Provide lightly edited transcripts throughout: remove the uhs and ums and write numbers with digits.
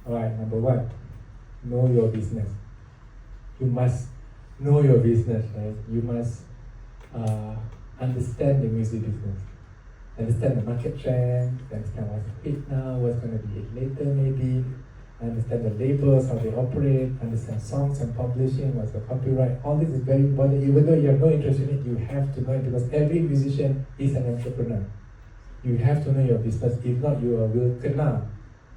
Alright, number one, know your business. You must know your business, right? You must understand the music business. Understand the market trend, understand what's hit now, what's going to be hit later maybe, understand the labels, how they operate, understand songs and publishing, what's the copyright. All this is very important. Even though you have no interest in it, you have to know it because every musician is an entrepreneur. You have to know your business. If not, you will kena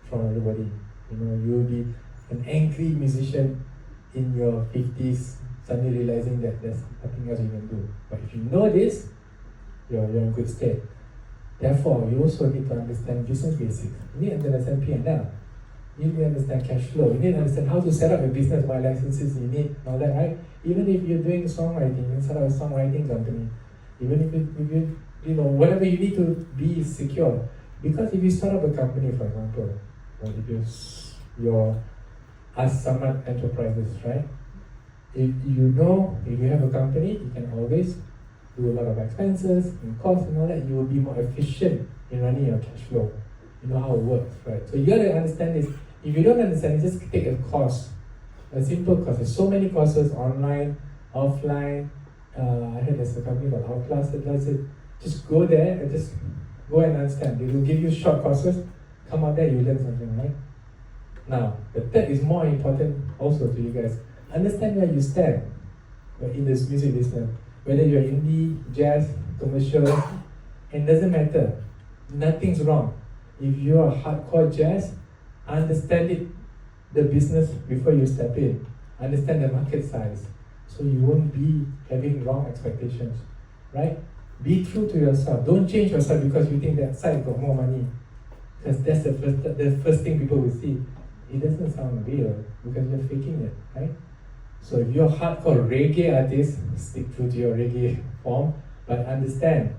from everybody. You know, you will be an angry musician in your 50s, suddenly realizing that there's nothing else you can do. But if you know this, you're in good state. Therefore, you also need to understand business basics. You need to understand P&L. You need to understand cash flow. You need to understand how to set up a business, what licenses you need, all that, right? Even if you're doing songwriting, you can set up a songwriting company. Even if you know, whatever you need to be secure. Because if you start up a company, for example, or if you're Ahmad Enterprises, right? If you have a company, you can always do a lot of expenses and costs and all that. You will be more efficient in running your cash flow. You know how it works, right? So you got to understand this. If you don't understand, just take a course, a simple course. There's so many courses online, offline. I heard there's a company called Outclass that does it. Just go there and just go and understand. They will give you short courses. Come out there, you learn something, right? Now, the third is more important also to you guys. Understand where you stand in this music business. Whether you're indie, jazz, commercial, it doesn't matter. Nothing's wrong. If you're a hardcore jazz, understand it, the business before you step in. Understand the market size, so you won't be having wrong expectations, right? Be true to yourself. Don't change yourself because you think that side got more money. Because that's the first thing people will see. It doesn't sound real because you're faking it, right? So if you're a hardcore reggae artist, stick true to your reggae form, but understand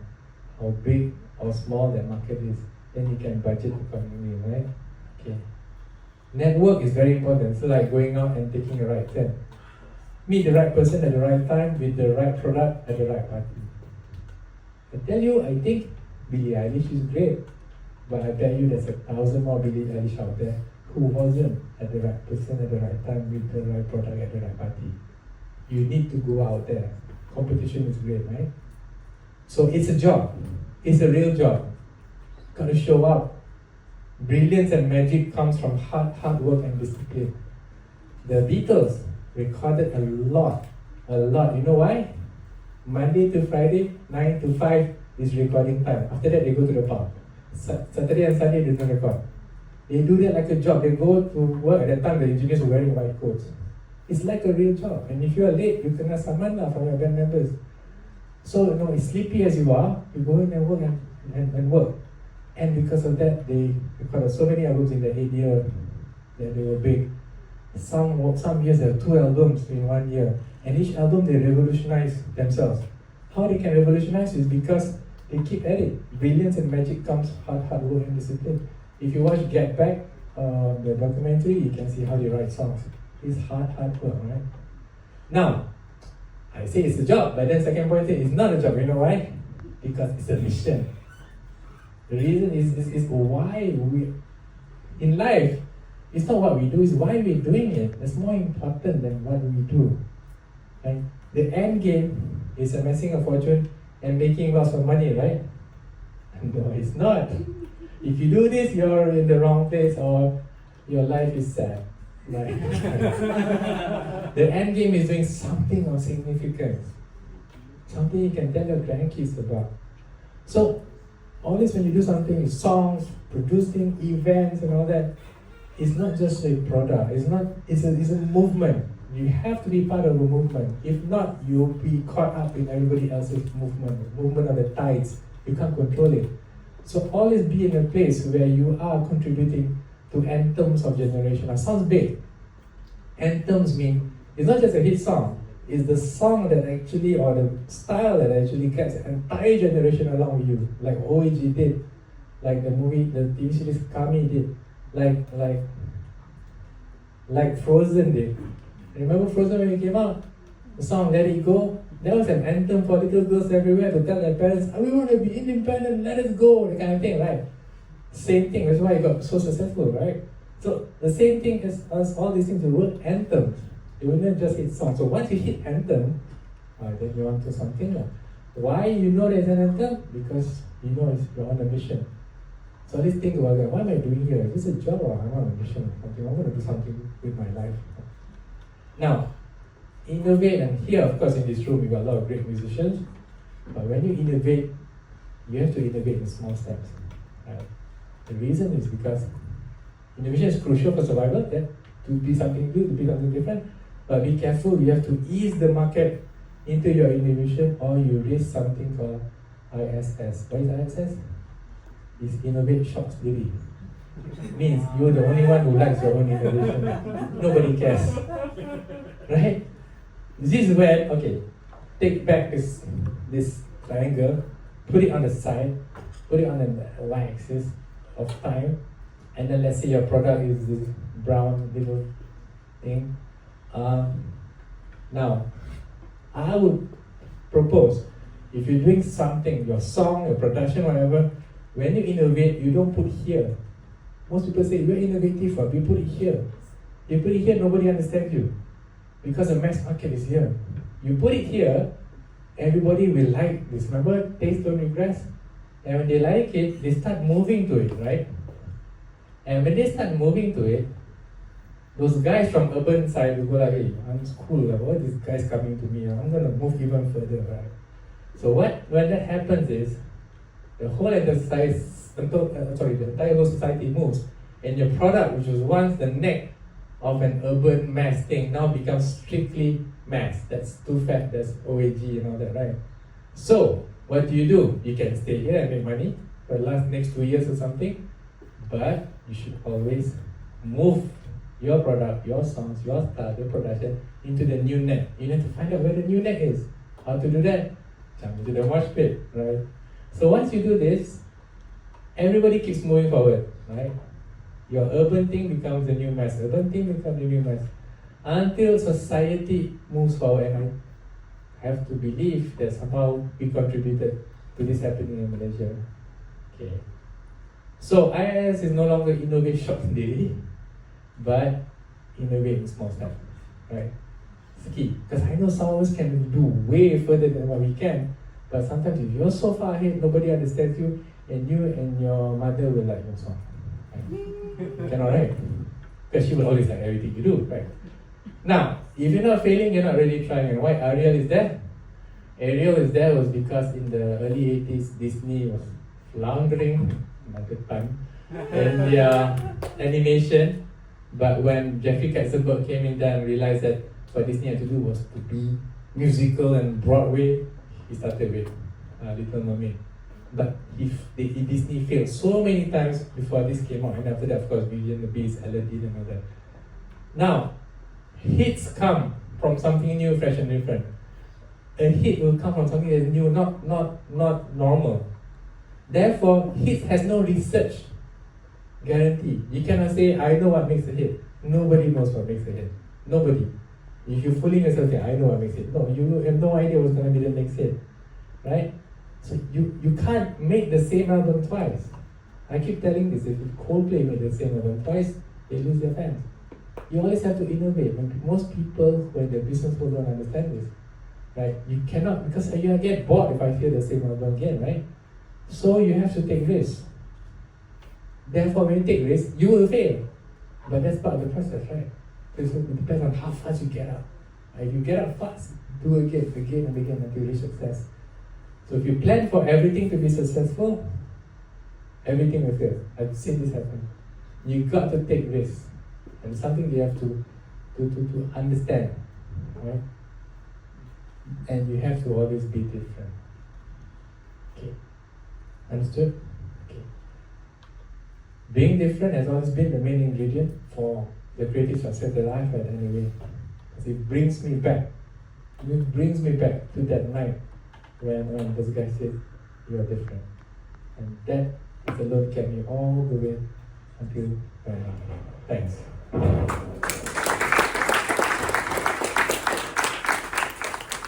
how big or small that market is. Then you can budget accordingly, right? Okay. Network is very important. So like going out and taking a right turn. Meet the right person at the right time with the right product at the right party. I tell you, I think Billie Eilish is great, but I bet you there's 1,000 more Billie Eilish out there who wasn't at the right person at the right time with the right product at the right party. You need to go out there. Competition is great, right? So it's a job. It's a real job. Got to show up. Brilliance and magic comes from hard work and discipline. The Beatles recorded a lot. You know why? Monday to Friday, 9 to 5 is recording time. After that, they go to the pub. Saturday and Sunday, they don't record. They do that like a job. They go to work. At that time, the engineers were wearing white coats. It's like a real job. And if you are late, you kena saman from your band members. So, as sleepy as you are, you go in and work and work. And because of that, they recorded so many albums in the 8th year that they were big. Some years there are 2 albums in 1 year. And each album they revolutionize themselves. How they can revolutionize is because they keep at it. Brilliance and magic comes hard work and discipline. If you watch Get Back, the documentary, you can see how they write songs. It's hard work, right? Now, I say it's a job, but then second point is it's not a job. You know why? Because it's a mission. The reason is why we, in life, it's not what we do, it's why we're doing it. That's more important than what we do. And the end game is amassing a fortune and making lots of money, right? No, it's not. If you do this, you're in the wrong place or your life is sad. Right? The end game is doing something of significance. Something you can tell your grandkids about. So, always when you do something, songs, producing events and all that, it's not just a product. It's a movement. You have to be part of a movement. If not, you'll be caught up in everybody else's movement of the tides. You can't control it. So always be in a place where you are contributing to anthems of generation. Now, sounds big. Anthems mean, it's not just a hit song. It's the song that actually, or the style that actually gets an entire generation along with you. Like OAG did, like the movie, the TV series Kami did, like Frozen did. Remember Frozen when it came out? The song Let It Go? That was an anthem for little girls everywhere to tell their parents, we want to be independent, let us go, that kind of thing, right? Same thing, that's why it got so successful, right? So the same thing as all these things, the word anthem. You will not just hit song. So once you hit anthem, then you want to something more. Why you know there's an anthem? Because you know you're on a mission. So let's think about that. What am I doing here? Is this a job or I'm on a mission or something? I'm going to do something with my life. Now, innovate, and here of course in this room we got a lot of great musicians. But when you innovate, you have to innovate in small steps. Right? The reason is because innovation is crucial for survival, that to be something new, to be something different. But be careful, you have to ease the market into your innovation, or you risk something called ISS. What is ISS? It's innovate short theory. Means you're the only one who likes your own innovation. Nobody cares. Right? This is where, okay, take back this triangle, put it on the side, put it on the y-axis of time, and then let's say your product is this brown little thing. Now, I would propose, if you're doing something, your song, your production, whatever, when you innovate, you don't put here. Most people say, you're innovative, but you put it here. You put it here, nobody understands you. Because the mass market is here. You put it here, everybody will like this. Remember, taste don't regress? And when they like it, they start moving to it, right? And when they start moving to it, those guys from urban side will go like, hey, I'm cool, like, why these guys coming to me? I'm going to move even further, right? So when that happens is, the whole entire whole society moves, and your product, which was once the neck of an urban mass thing, now becomes strictly mass. That's too fat, that's OAG and all that, right? So what do? You can stay here and make money for the next 2 years or something, but you should always move your product, your songs, your style, your production into the new net. You need to find out where the new net is. How to do that? Jump into the mosh pit, right? So once you do this, everybody keeps moving forward, right? Your urban thing becomes the new mass, urban thing becomes the new mass, until society moves forward. And I have to believe that somehow we contributed to this happening in Malaysia. Okay. So IIS is no longer innovate short theory, but innovate in small steps, right? It's key. Because I know some of us can do way further than what we can, but sometimes if you're so far ahead, nobody understands you, and you and your mother will like your song. Right? Cannot, right? Because she will always like everything you do, right? Now, if you're not failing, you're not really trying. And why Ariel is there? Ariel is there was because in the early 80s, Disney was floundering, another pun, in their animation. But when Jeffrey Katzenberg came in there and realized that what Disney had to do was to be musical and Broadway, he started with Little Mermaid. But Disney failed so many times before this came out, and after that, of course, Beauty and the Beast, Aladdin, and all that. Now, hits come from something new, fresh, and different. A hit will come from something that's new, not normal. Therefore, hit has no research guarantee. You cannot say, I know what makes a hit. Nobody knows what makes a hit. Nobody. If you're fooling yourself, say, I know what makes it. No, you have no idea what's going to be the next hit. Right? So you can't make the same album twice. I keep telling this, if Coldplay make the same album twice, they lose their fans. You always have to innovate. And most people, when their business will don't understand this. Right? You cannot, because you get bored if I hear the same album again, right? So you have to take risks. Therefore, when you take risks, you will fail. But that's part of the process, right? Because it depends on how fast you get up. If you get up fast, do again and again until you reach success. So if you plan for everything to be successful, everything will fail. I've seen this happen. You got to take risks. And something you have to understand. Right? And you have to always be different. Okay. Understood? Okay. Being different has always been the main ingredient for the creative success that I've had anyway. Because it brings me back. It brings me back to that night when this guy said, you are different. And that is alone kept me all the way until right now. Thanks.